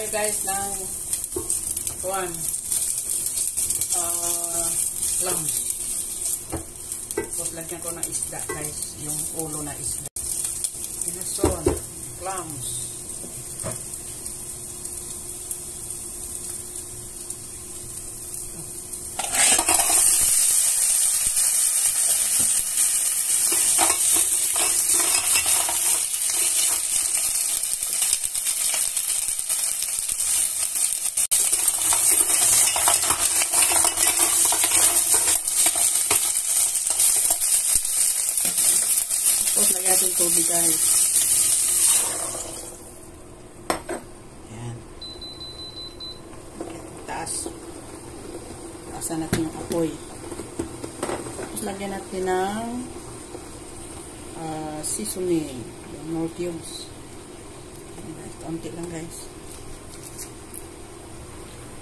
tayo guys ng clams. Tapos lagyan ko ng isda guys, yung ulo na isda. Inason, clams. Tapos lagyan natin tubig guys. Ayan. Taas. Taasan natin yung apoy. Tapos lagyan natin ng seasoning. Yung no cubes. Kaunti lang guys.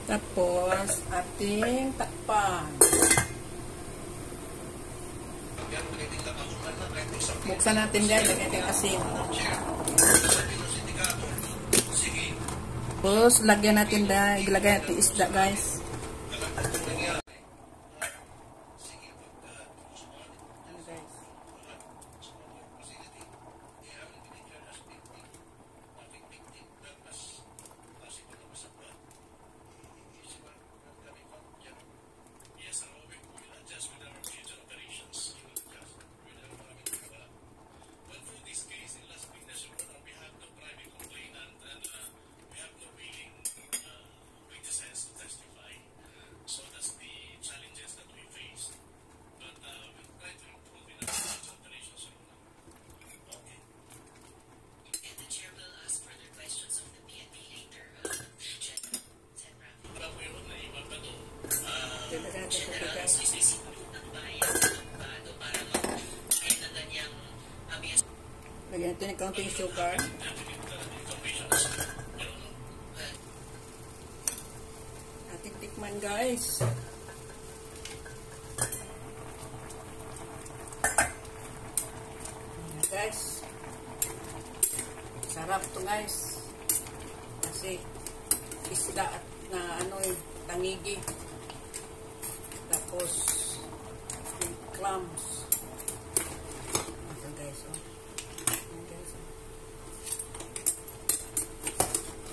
Tapos ating takpan. Buksan natin guys, lagyan natin asin. Tapos lagyan natin isda guys. Lagyan natin ng kaunting sugar. Ating tikman guys. Ayan guys. Sarap to guys. Kasi isda at na tangigi. Tapos yung clams. Ito guys, oh.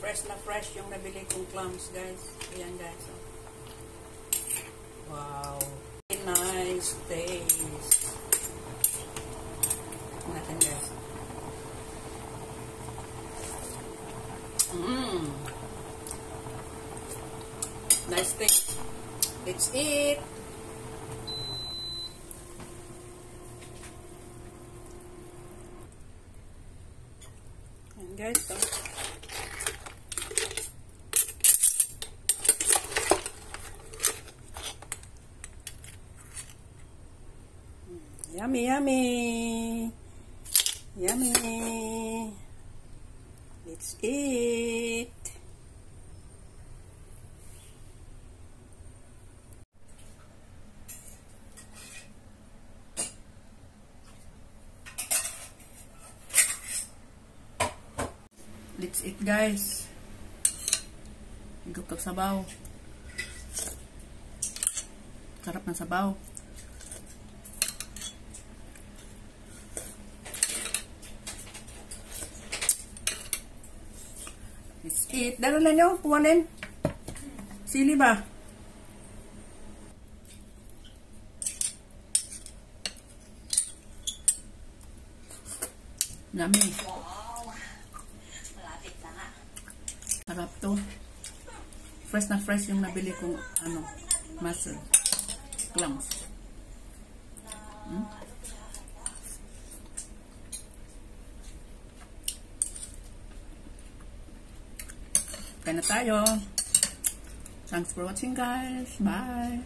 Fresh na fresh yung nabili kong clams guys. Ayan guys, oh. Wow. Nice taste. Natin guys. Nice taste. Let's eat. Ayan guys, oh. Yummy, yummy. Yummy. Let's eat. Let's eat guys. Higop ng sabaw. Sarap ng sabaw. Let's eat. Dalo na nyo. Kuwanin. Sili ba? Yummy. Wow. Malapit na nga. Sarap to. Fresh na fresh yung nabili kong mussel. Clams. Kaya na tayo. Thanks for watching guys. Bye.